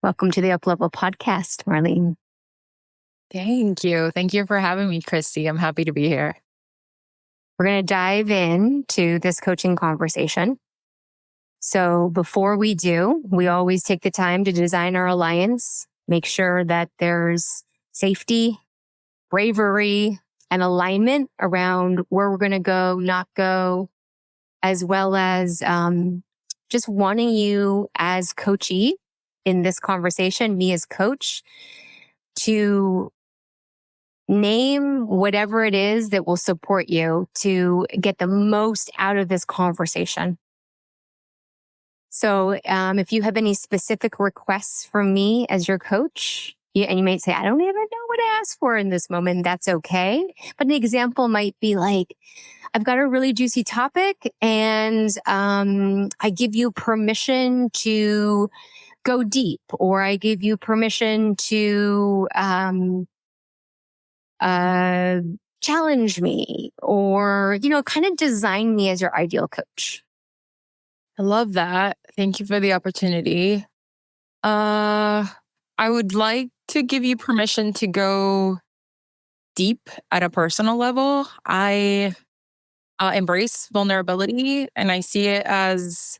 Welcome to the UpLevel Podcast, Marlene. Thank you. Thank you for having me, Christie. I'm happy to be here. We're going to dive into this coaching conversation. So before we do, we always take the time to design our alliance, make sure that there's safety, bravery, and alignment around where we're going to go, not go, as well as just wanting you as coachee in this conversation, me as coach, to name whatever it is that will support you to get the most out of this conversation. So if you have any specific requests from me as your coach, and you might say, I don't even know what to ask for in this moment, that's okay. But an example might be like, I've got a really juicy topic and I give you permission to go deep, or I give you permission to challenge me, or, kind of design me as your ideal coach. I love that. Thank you for the opportunity. I would like to give you permission to go deep at a personal level. I embrace vulnerability, and I see it as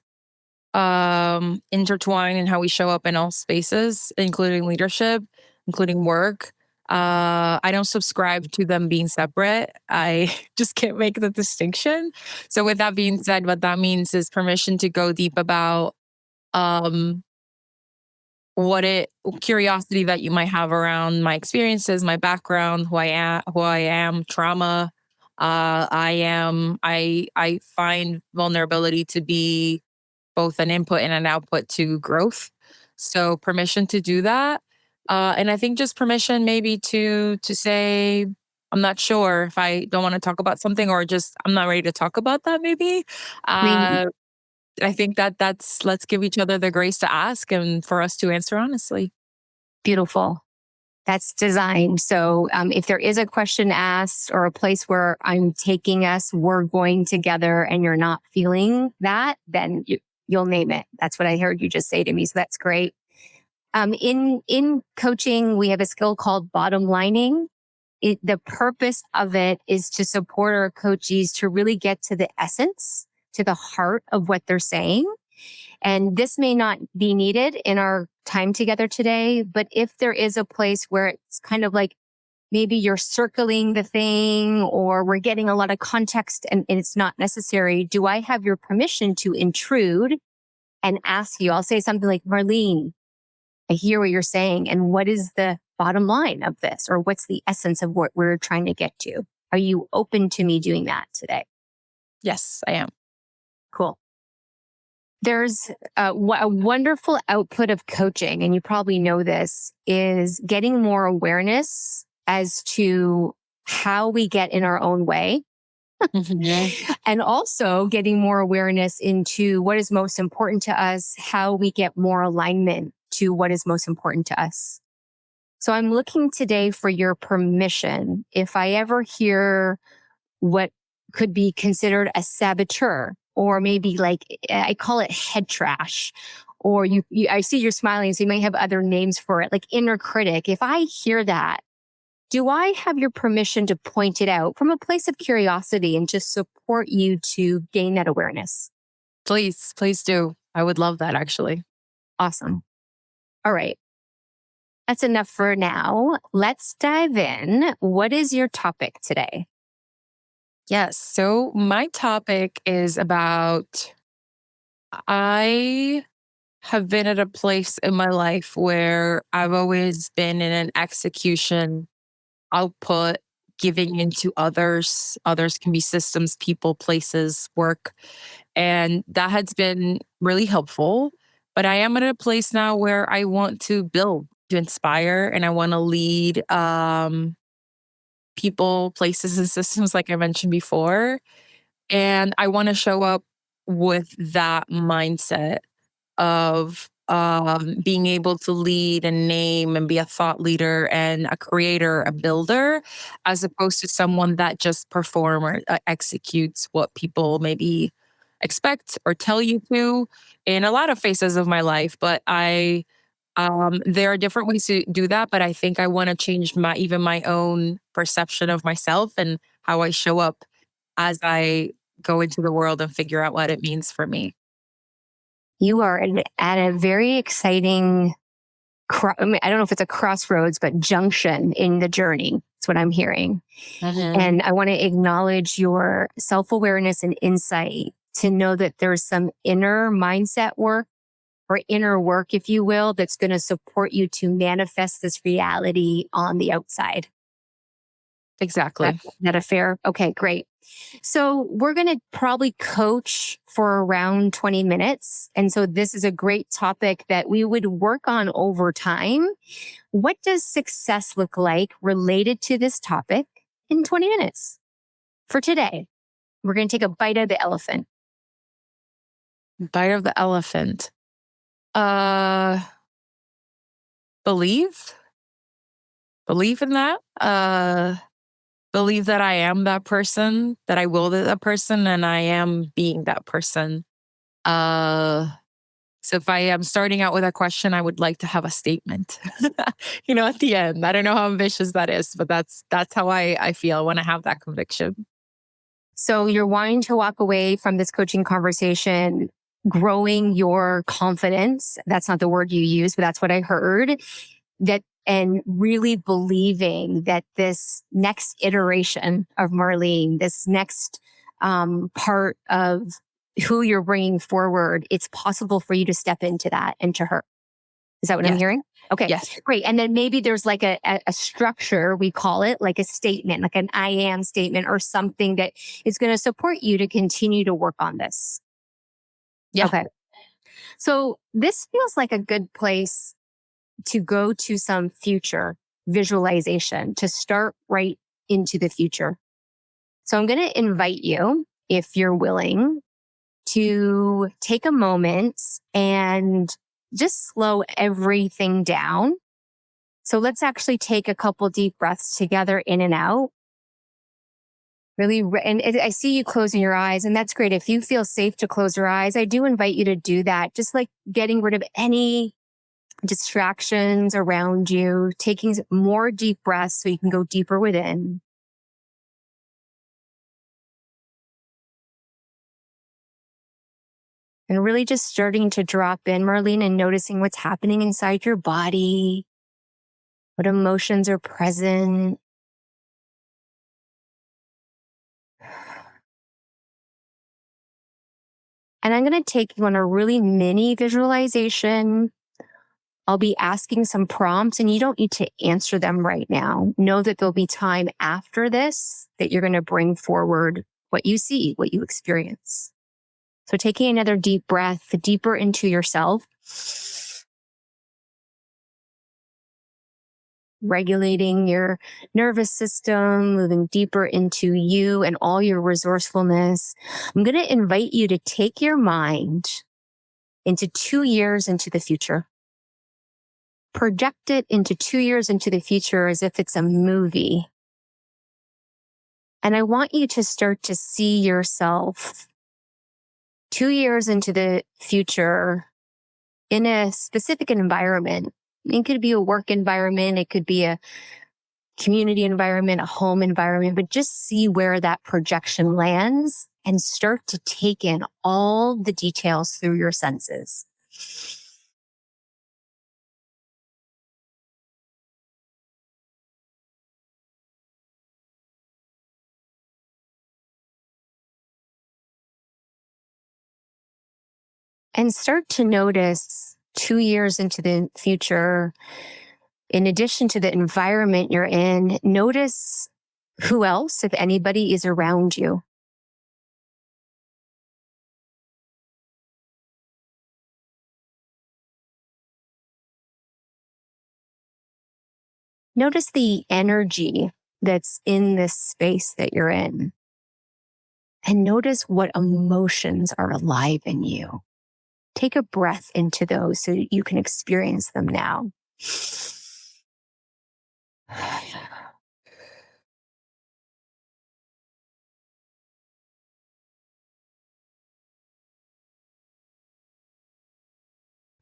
intertwined in how we show up in all spaces, including leadership, including work. I don't subscribe to them being separate. I just can't make the distinction. So with that being said, what that means is permission to go deep about curiosity that you might have around my experiences, my background, who I am, trauma. I find vulnerability to be both an input and an output to growth. So permission to do that. And I think just permission maybe to say, I'm not sure if I don't want to talk about something, or just I'm not ready to talk about that maybe. I think let's give each other the grace to ask and for us to answer honestly. Beautiful. That's designed. So if there is a question asked or a place where I'm taking us, we're going together and you're not feeling that, then you'll name it. That's what I heard you just say to me. So that's great. In coaching, we have a skill called bottom lining. The purpose of it is to support our coachees to really get to the essence, to the heart of what they're saying. And this may not be needed in our time together today, but if there is a place where it's kind of like maybe you're circling the thing, or we're getting a lot of context and it's not necessary, do I have your permission to intrude and ask you? I'll say something like, Marlene, I hear what you're saying. And what is the bottom line of this? Or what's the essence of what we're trying to get to? Are you open to me doing that today? Yes, I am. Cool. There's a wonderful output of coaching, and you probably know this, is getting more awareness as to how we get in our own way. And also getting more awareness into what is most important to us, how we get more alignment to what is most important to us. So I'm looking today for your permission. If I ever hear what could be considered a saboteur, or maybe like I call it head trash, or I see you're smiling, so you might have other names for it, like inner critic. If I hear that, do I have your permission to point it out from a place of curiosity and just support you to gain that awareness? Please do. I would love that, actually. Awesome. All right. That's enough for now. Let's dive in. What is your topic today? Yes. So my topic is about, I have been at a place in my life where I've always been in an execution, output, giving into others. Others can be systems, people, places, work. And that has been really helpful. But I am at a place now where I want to build, to inspire, and I want to lead people, places, and systems, like I mentioned before. And I want to show up with that mindset of being able to lead and name and be a thought leader and a creator, a builder, as opposed to someone that just perform or executes what people maybe expect or tell you to in a lot of phases of my life. But I There are different ways to do that, but I think I want to change my own perception of myself and how I show up as I go into the world and figure out what it means for me. You are at a very exciting, I mean, I don't know if it's a crossroads, but junction in the journey. That's what I'm hearing. Mhm. And I want to acknowledge your self awareness and insight to know that there's some inner mindset work or inner work, if you will, that's going to support you to manifest this reality on the outside. Exactly. That a fair? Okay, great. So we're going to probably coach for around 20 minutes. And so this is a great topic that we would work on over time. What does success look like related to this topic in 20 minutes for today? We're going to take a bite of the elephant. Bite of the elephant. Uh, believe, believe in that. Believe that I am that person, that I will be that person, and I am being that person. Uh, so if I am starting out with a question, I would like to have a statement, at the end. I don't know how ambitious that is, but that's how I feel when I have that conviction. So you're wanting to walk away from this coaching conversation, growing your confidence. That's not the word you use, but that's what I heard. That and really believing that this next iteration of Marlene, this next part of who you're bringing forward, it's possible for you to step into that and to her. Is that what I'm Yes, hearing? Okay, yes, great. And then maybe there's like a structure, we call it like a statement, like an I am statement or something that is going to support you to continue to work on this. yeah, Okay. So this feels like a good place to go to some future visualization to start right into the future. So I'm going to invite you, if you're willing, to take a moment and just slow everything down. So let's actually take a couple deep breaths together in and out. Really, I see you closing your eyes, and that's great. If you feel safe to close your eyes, I do invite you to do that. Just like getting rid of any distractions around you, taking more deep breaths so you can go deeper within. And really just starting to drop in, Marlene, and noticing what's happening inside your body, what emotions are present. And I'm going to take you on a really mini visualization. I'll be asking some prompts and you don't need to answer them right now. Know that there'll be time after this that you're going to bring forward what you see, what you experience. So taking another deep breath, deeper into yourself, regulating your nervous system, moving deeper into you and all your resourcefulness. I'm going to invite you to take your mind into 2 years into the future. Project it into 2 years into the future as if it's a movie. And I want you to start to see yourself 2 years into the future in a specific environment. It could be a work environment. It could be a community environment, a home environment, but just see where that projection lands and start to take in all the details through your senses. And start to notice 2 years into the future, in addition to the environment you're in, notice who else, if anybody, is around you. Notice the energy that's in this space that you're in. And notice what emotions are alive in you. Take a breath into those so you can experience them now.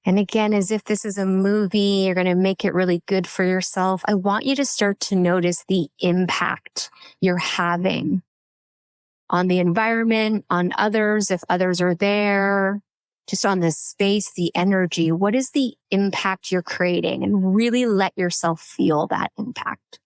And again, as if this is a movie, you're going to make it really good for yourself. I want you to start to notice the impact you're having on the environment, on others, if others are there, just on the space, the energy. What is the impact you're creating? And really let yourself feel that impact.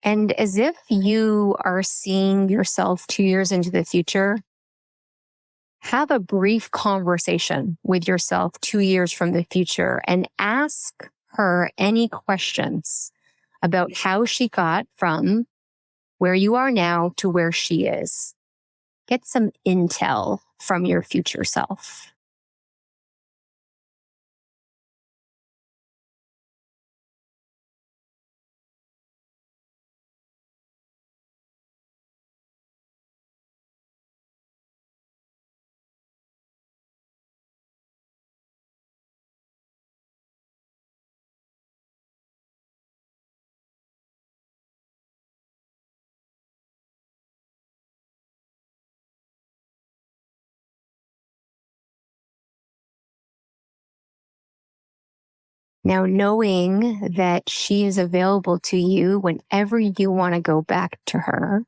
And as if you are seeing yourself 2 years into the future, have a brief conversation with yourself 2 years from the future and ask her any questions about how she got from where you are now to where she is. Get some intel from your future self. Now, knowing that she is available to you whenever you want to go back to her,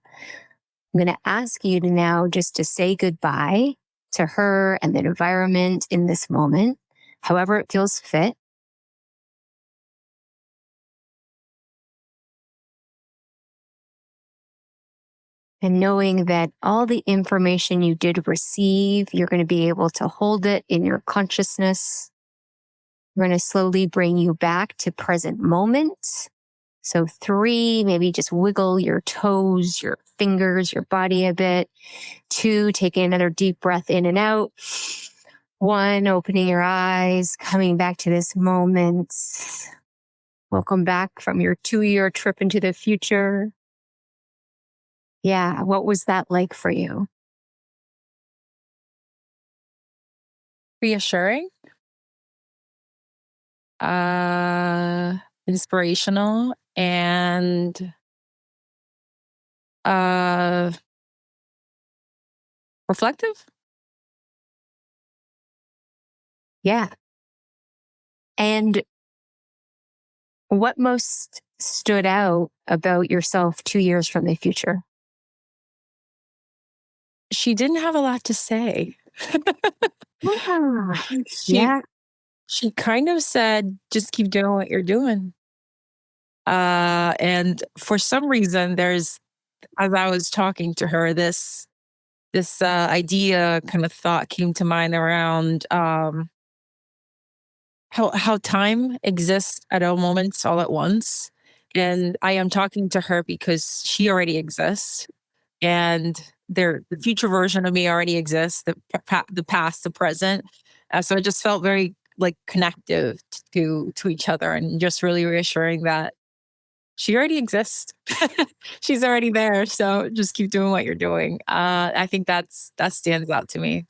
I'm going to ask you to now just to say goodbye to her and the environment in this moment, however it feels fit. And knowing that all the information you did receive, you're going to be able to hold it in your consciousness. We're going to slowly bring you back to present moment. So 3, maybe just wiggle your toes, your fingers, your body a bit. 2, taking another deep breath in and out. 1, opening your eyes, coming back to this moment. Welcome back from your 2-year trip into the future. Yeah, what was that like for you? Reassuring, uh, inspirational, and uh, reflective. Yeah. And what most stood out about yourself 2 years from the future? She didn't have a lot to say. Yeah. she Yeah. she kind of said, "Just keep doing what you're doing." And for some reason, there's as I was talking to her, this idea kind of thought came to mind around how time exists at all moments all at once. And I am talking to her because she already exists, and the future version of me already exists. The past, the present. So it just felt very like connective to each other, and just really reassuring that she already exists. She's already there. So just keep doing what you're doing. I think that stands out to me.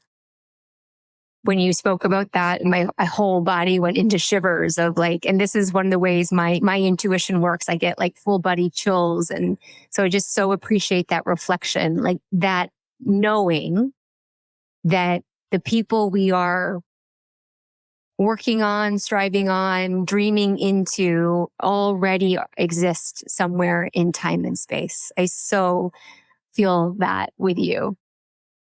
When you spoke about that, my whole body went into shivers of like, and this is one of the ways my intuition works. I get like full body chills. And so I just so appreciate that reflection, like that knowing that the people we are working on, striving on, dreaming into already exist somewhere in time and space. I so feel that with you.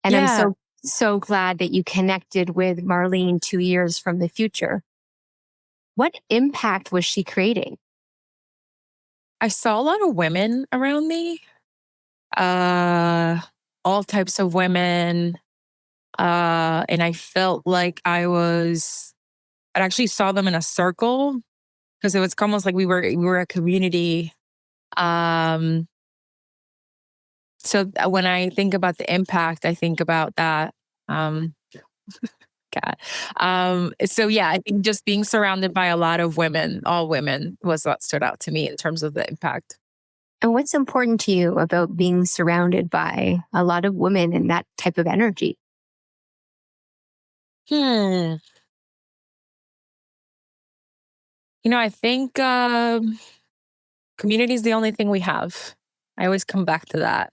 And I'm Yeah. so glad that you connected with Marlene 2 years from the future. What impact was she creating? I saw a lot of women around me, uh, all types of women. And I felt like I actually saw them in a circle because it was almost like we were a community. Um, so when I think about the impact, I think about that. Um, cat. So yeah, I think just being surrounded by a lot of women, all women, was what stood out to me in terms of the impact. And what's important to you about being surrounded by a lot of women and that type of energy? Hmm. I think community is the only thing we have. I always come back to that.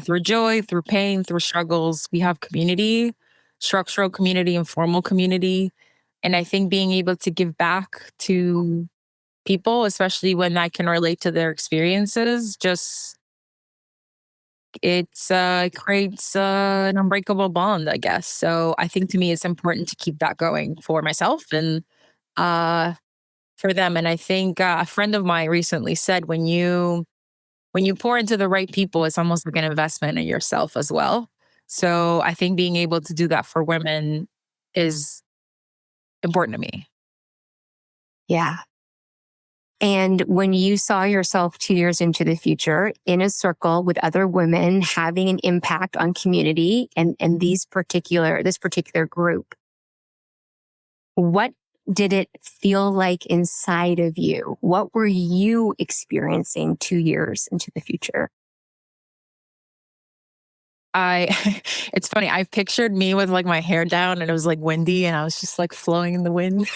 Through joy, through pain, through struggles, we have community, structural community, informal community. And I think being able to give back to people, especially when I can relate to their experiences, just it creates an unbreakable bond, I guess. So I think to me, it's important to keep that going for myself and uh, for them. And I think a friend of mine recently said, when you pour into the right people, it's almost like an investment in yourself as well. So I think being able to do that for women is important to me. Yeah. And when you saw yourself 2 years into the future in a circle with other women having an impact on community and this particular group, what did it feel like inside of you? What were you experiencing 2 years into the future? I it's funny. I pictured me with like my hair down and it was like windy and I was just like flowing in the wind.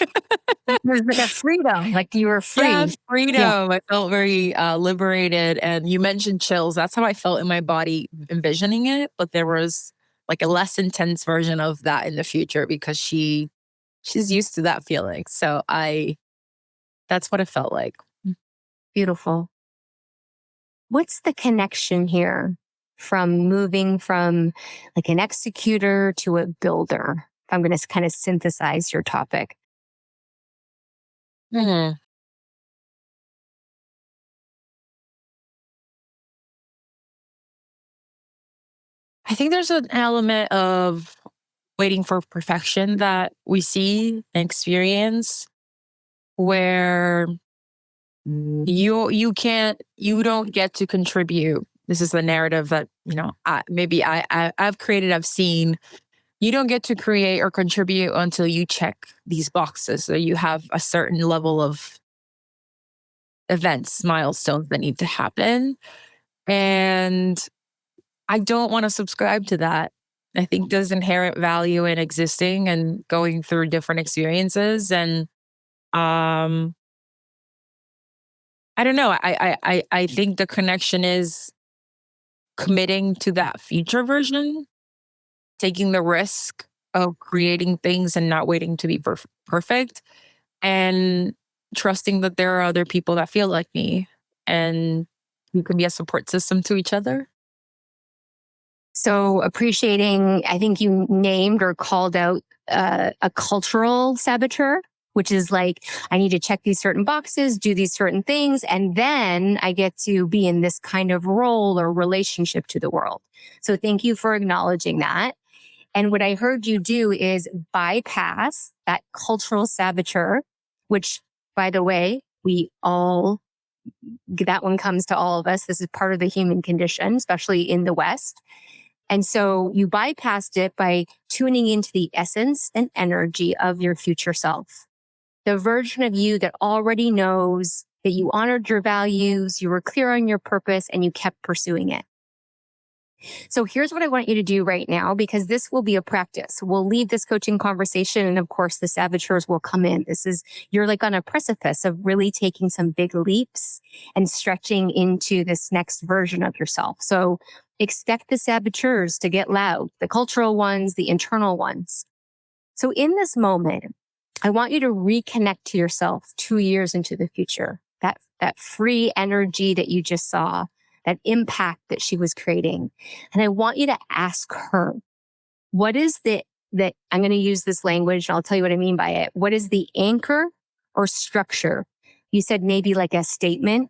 It was like a freedom, like you were Yeah, free. Yeah, freedom. I felt very liberated. And you mentioned chills. That's how I felt in my body envisioning it. But there was like a less intense version of that in the future because she's used to that feeling. So I that's what it felt like. beautiful. What's the connection here from moving from like an executor to a builder? If I'm going to kind of synthesize your topic. Mhm. I think there's an element of waiting for perfection that we see and experience where you don't get to contribute. This is the narrative that I've created, I've seen. You don't get to create or contribute until you check these boxes, so you have a certain level of events, milestones that need to happen. And I don't want to subscribe to that. I think there's inherent value in existing and going through different experiences. And um I don't know. I think the connection is committing to that future version, taking the risk of creating things and not waiting to be perfect, and trusting that there are other people that feel like me and we can be a support system to each other. So appreciating, I think you named or called out a cultural saboteur, which is like, I need to check these certain boxes, do these certain things, and then I get to be in this kind of role or relationship to the world. So thank you for acknowledging that. And what I heard you do is bypass that cultural saboteur, which, by the way, that one comes to all of us. This is part of the human condition, especially in the West. And so you bypassed it by tuning into the essence and energy of your future self, the version of you that already knows that you honored your values, you were clear on your purpose, and you kept pursuing it. So here's what I want you to do right now, because this will be a practice. We'll leave this coaching conversation. And of course, the saboteurs will come in. You're like on a precipice of really taking some big leaps and stretching into this next version of yourself. So expect the saboteurs to get loud, the cultural ones, the internal ones. So in this moment, I want you to reconnect to yourself 2 years into the future, that free energy that you just saw, that impact that she was creating. And I want you to ask her, what is that I'm going to use this language and I'll tell you what I mean by it. What is the anchor or structure? You said maybe like a statement,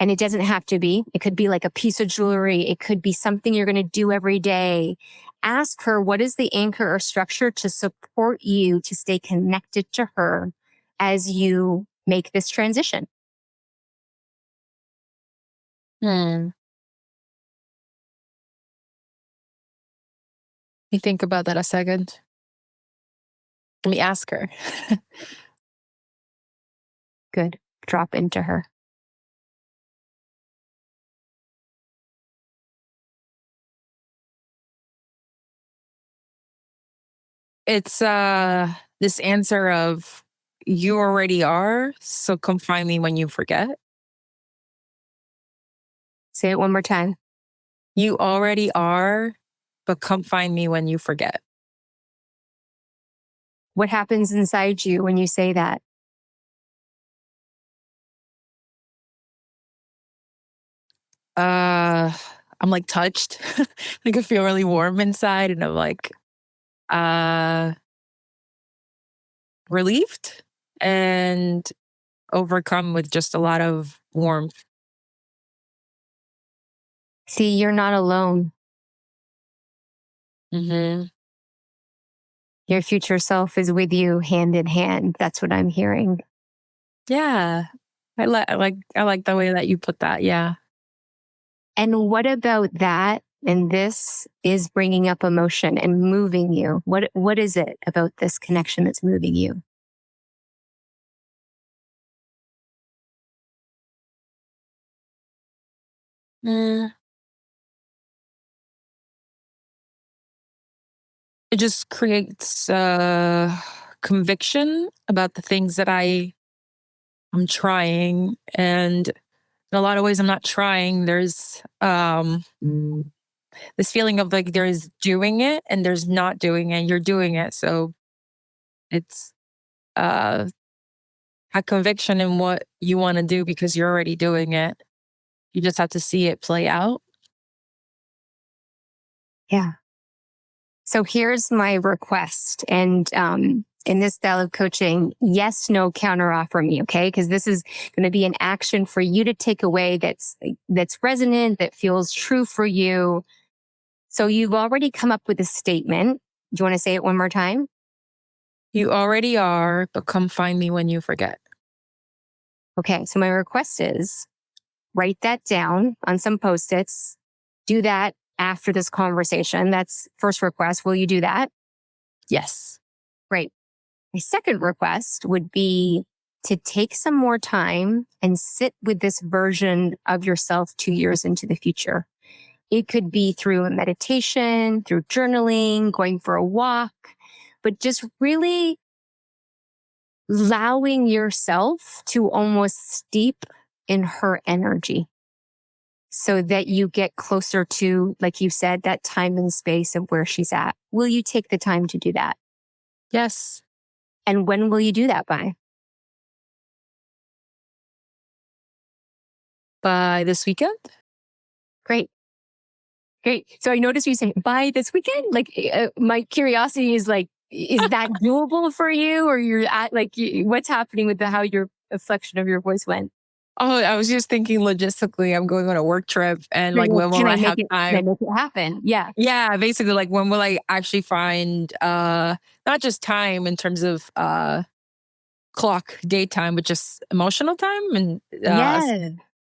and it doesn't have to be. It could be like a piece of jewelry. It could be something you're going to do every day. Ask her, what is the anchor or structure to support you to stay connected to her as you make this transition? Hmm. You think about that a second. Let me ask her. Good. Drop into her. It's this answer of you already are, so come find me when you forget. Say it one more time. You already are, but come find me when you forget. What happens inside you when you say that? I'm like touched. Like I feel really warm inside and I'm like uh relieved and overcome with just a lot of warmth. See, you're not alone. Hmm. Your future self is with you hand in hand. That's what I'm hearing. Yeah. I like the way that you put that. Yeah. And what about that? And this is bringing up emotion and moving you. What is it about this connection that's moving you? Mm, it just creates conviction about the things that I'm trying, and in a lot of ways I'm not trying. There's this feeling of like there's doing it and there's not doing it. You're doing it, so it's uh a conviction in what you want to do because you're already doing it. You just have to see it play out. Yeah. So here's my request. And in this style of coaching, yes, no, counter offer me, okay? Because this is going to be an action for you to take away that's resonant, that feels true for you. So you've already come up with a statement. Do you want to say it one more time? You already are, but come find me when you forget. Okay. So my request is write that down on some post-its. Do that after this conversation. That's first request. Will you do that? Yes. Great. My second request would be to take some more time and sit with this version of yourself 2 years into the future. It could be through a meditation, through journaling, going for a walk, but just really allowing yourself to almost steep in her energy so that you get closer to, like you said, that time and space of where she's at. Will you take the time to do that? Yes. And when will you do that by? By this weekend? Great. Great. So I noticed you saying by this weekend. Like my curiosity is like, is that doable for you, or you're at like, what's happening with how your inflection of your voice went? Oh, I was just thinking logistically, I'm going on a work trip and You're like like, when will I have Can I time? make it happen? Yeah. Yeah, basically like when will I actually find not just time in terms of clock daytime, but just emotional time and Yeah.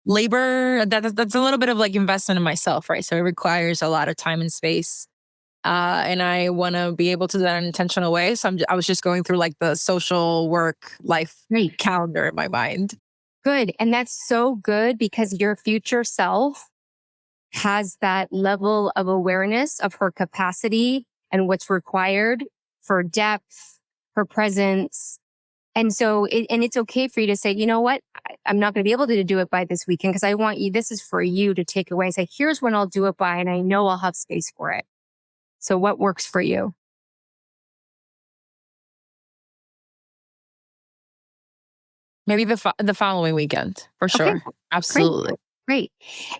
labor. That's a little bit of like investment in myself, right? So it requires a lot of time and space. And I want to be able to do that in an intentional way. So I was just going through like the social work life Great. calendar in my mind. Good. And that's so good because your future self has that level of awareness of her capacity and what's required for depth, her presence. And so, and it's okay for you to say, you know what? I'm not going to be able to do it by this weekend because I want you, this is for you to take away and say, here's when I'll do it by, and I know I'll have space for it. So what works for you? Maybe the following weekend for Okay, sure. great. Absolutely. Great.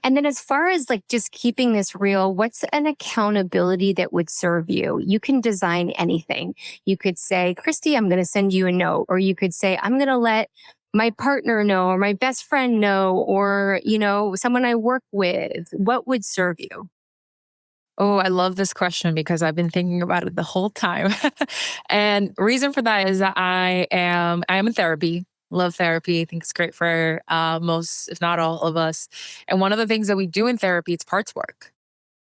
And then as far as like just keeping this real, what's an accountability that would serve you? You can design anything. You could say, Christie, I'm going to send you a note. Or you could say, I'm going to let my partner know or my best friend know, or, someone I work with. What would serve you? Oh, I love this question because I've been thinking about it the whole time. And reason for that is that I am in therapy. Love therapy. I think it's great for most, if not all of us. And one of the things that we do in therapy, it's parts work.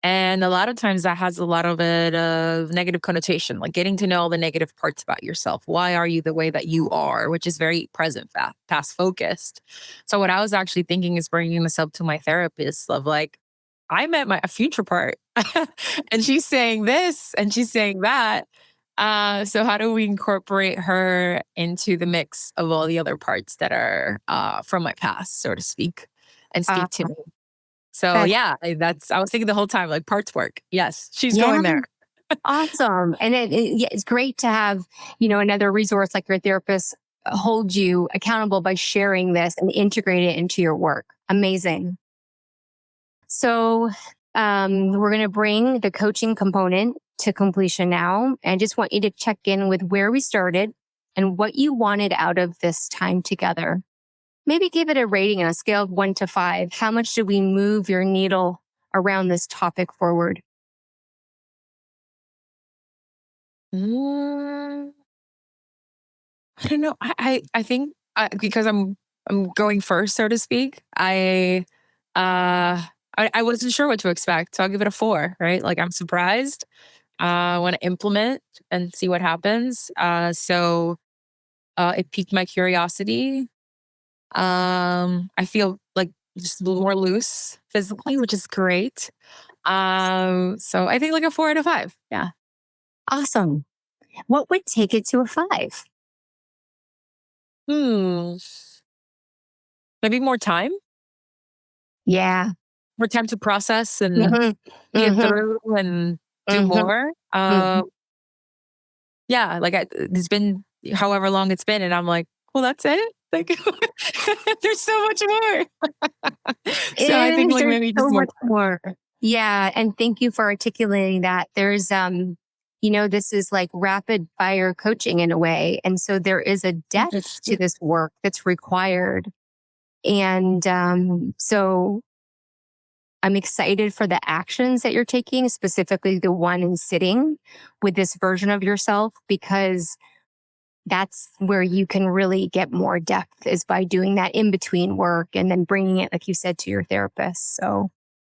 And a lot of times that has a lot of it of negative connotation, like getting to know all the negative parts about yourself. Why are you the way that you are, which is very present, past focused. So what I was actually thinking is bringing this up to my therapist of like, I met my a future part and she's saying this and she's saying that. So how do we incorporate her into the mix of all the other parts that are from my past, so to speak, and Uh, speak to me? So that's yeah, I was thinking the whole time like parts work. Yes, she's yeah, going there. awesome. And yeah, it's great to have, another resource like your therapist hold you accountable by sharing this and integrate it into your work. Amazing. So, we're going to bring the coaching component to completion now. And just want you to check in with where we started and what you wanted out of this time together. Maybe give it a rating on a scale of 1 to 5. How much did we move your needle around this topic forward? Mm, I don't know. I think because I'm going first, so to speak. Uh I wasn't sure what to expect, so I'll give it a 4. Right, like I'm surprised. Want to implement and see what happens. So it piqued my curiosity. I feel like just a little more loose physically, which is great. So I think like a 4 out of 5. Yeah. Awesome. What would take it to a 5? Hmm. Maybe Yeah. more time to process and Hmm. see it Hmm. through and do Hmm. more. Hmm. Yeah, like it's been however long it's been, and I'm like, well, that's it. Like, there's so much more. So I think like There's maybe just so more much time. more. Yeah. And thank you for articulating that. There's, this is like rapid fire coaching in a way. And so there is a depth to this work that's required. And so I'm excited for the actions that you're taking, specifically the one in sitting with this version of yourself, because that's where you can really get more depth is by doing that in between work and then bringing it, like you said, to your therapist. So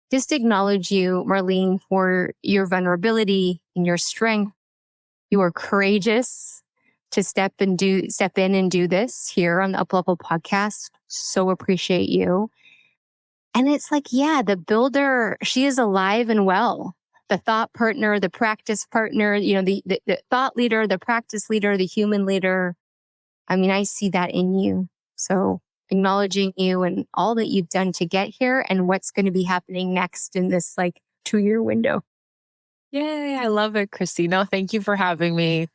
just acknowledge you, Marlene, for your vulnerability and your strength. You are courageous to step in and do this here on the UpLevel podcast. So appreciate you. And it's like, yeah, the builder, she is alive and well. The thought partner, the practice partner, the thought leader, the practice leader, the human leader. I mean, I see that in you. So acknowledging you and all that you've done to get here and what's going to be happening next in this like 2-year window. Yay, I love it, Christy. No, thank you for having me.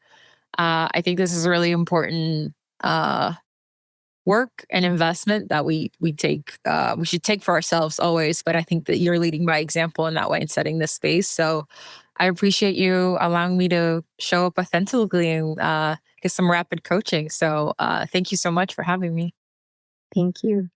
I think this is really important work and investment that we should take for ourselves always. But I think that you're leading by example in that way and setting this space. So I appreciate you allowing me to show up authentically and get some rapid coaching. So thank you so much for having me. Thank you.